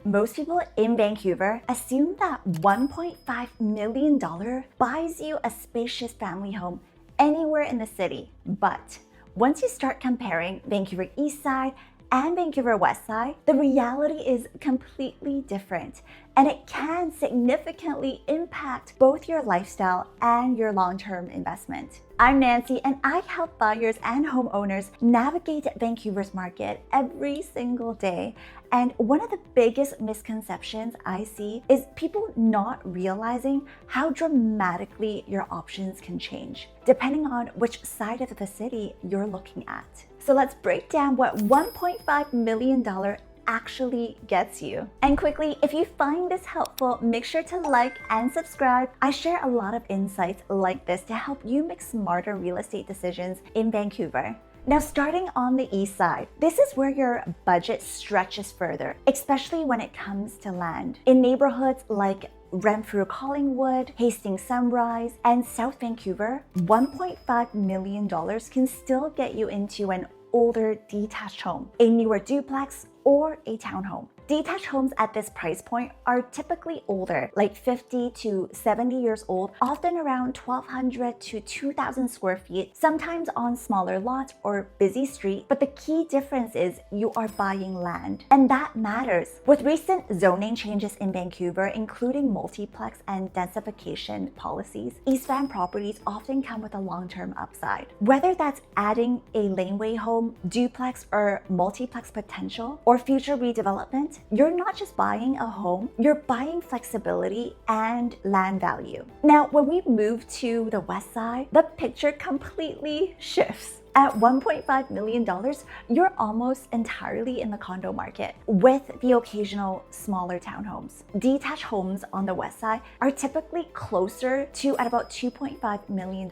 Most people in Vancouver assume that $1.5 million buys you a spacious family home anywhere in the city. But once you start comparing Vancouver East Side and Vancouver West Side, the reality is completely different, and it can significantly impact both your lifestyle and your long-term investment. I'm Nancy, and I help buyers and homeowners navigate Vancouver's market every single day. And one of the biggest misconceptions I see is people not realizing how dramatically your options can change, depending on which side of the city you're looking at. So let's break down what $1.5 million actually gets you. And quickly, if you find this helpful, make sure to like and subscribe. I share a lot of insights like this to help you make smarter real estate decisions in Vancouver. Now, starting on the east side, this is where your budget stretches further, especially when it comes to land. In neighborhoods like Renfrew Collingwood, Hastings Sunrise, and South Vancouver, $1.5 million can still get you into an older detached home, a newer duplex, or a townhome. Detached homes at this price point are typically older, like 50 to 70 years old, often around 1,200 to 2,000 square feet, sometimes on smaller lots or busy streets. But the key difference is you are buying land, and that matters. With recent zoning changes in Vancouver, including multiplex and densification policies, East Van properties often come with a long-term upside. Whether that's adding a laneway home, duplex, or multiplex potential, or future redevelopment, you're not just buying a home, you're buying flexibility and land value. Now, when we move to the west side, the picture completely shifts. At $1.5 million, you're almost entirely in the condo market, with the occasional smaller townhomes. Detached homes on the west side are typically closer to at about $2.5 million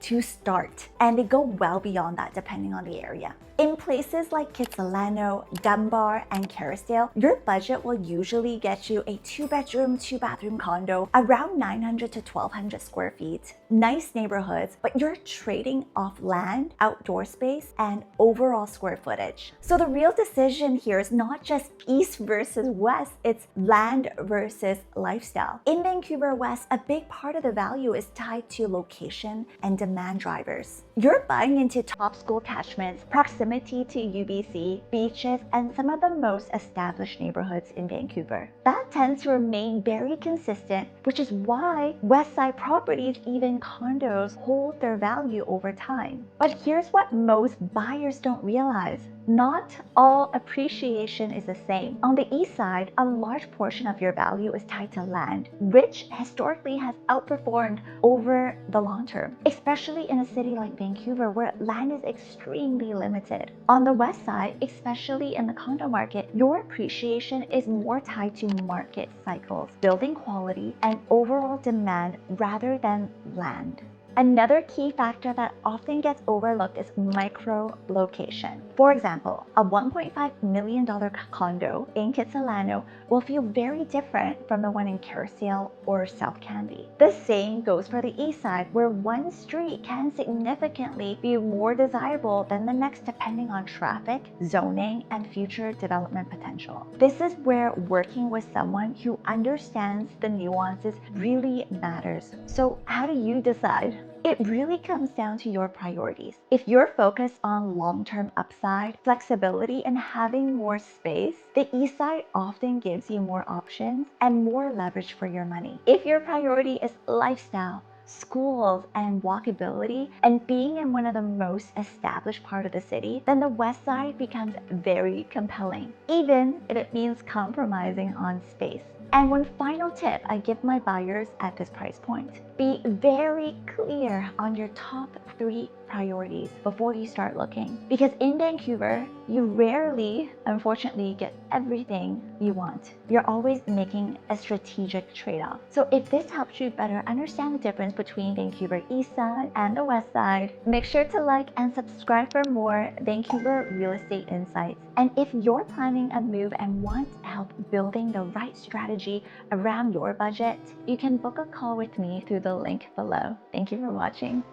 to start, and they go well beyond that depending on the area. In places like Kitsilano, Dunbar, and Kerrisdale, your budget will usually get you a 2-bedroom, 2-bathroom condo around 900 to 1,200 square feet. Nice neighborhoods, but you're trading off land, outdoor space, and overall square footage. So the real decision here is not just east versus west, it's land versus lifestyle. In Vancouver West, a big part of the value is tied to location and demand drivers. You're buying into top school catchments, proximity to UBC, beaches, and some of the most established neighborhoods in Vancouver. That tends to remain very consistent, which is why West Side properties, even condos, hold their value over time. But here's what most buyers don't realize. Not all appreciation is the same. On the east side, a large portion of your value is tied to land, which historically has outperformed over the long term, especially in a city like Vancouver where land is extremely limited. On the west side, especially in the condo market, your appreciation is more tied to market cycles, building quality, and overall demand rather than land. Another key factor that often gets overlooked is micro-location. For example, a $1.5 million condo in Kitsilano will feel very different from the one in Kerrisdale or South Canby. The same goes for the east side, where one street can significantly be more desirable than the next depending on traffic, zoning, and future development potential. This is where working with someone who understands the nuances really matters. So how do you decide? It really comes down to your priorities. If you're focused on long-term upside, flexibility, and having more space, the east side often gives you more options and more leverage for your money. If your priority is lifestyle, schools, and walkability, and being in one of the most established part of the city, then the west side becomes very compelling, even if it means compromising on space. And one final tip I give my buyers at this price point: be very clear on your top 3 priorities before you start looking. Because in Vancouver, you rarely, unfortunately, get everything you want. You're always making a strategic trade-off. So if this helps you better understand the difference between Vancouver East Side and the West Side, make sure to like and subscribe for more Vancouver real estate insights. And if you're planning a move and want help building the right strategy around your budget, you can book a call with me through the link below. Thank you for watching.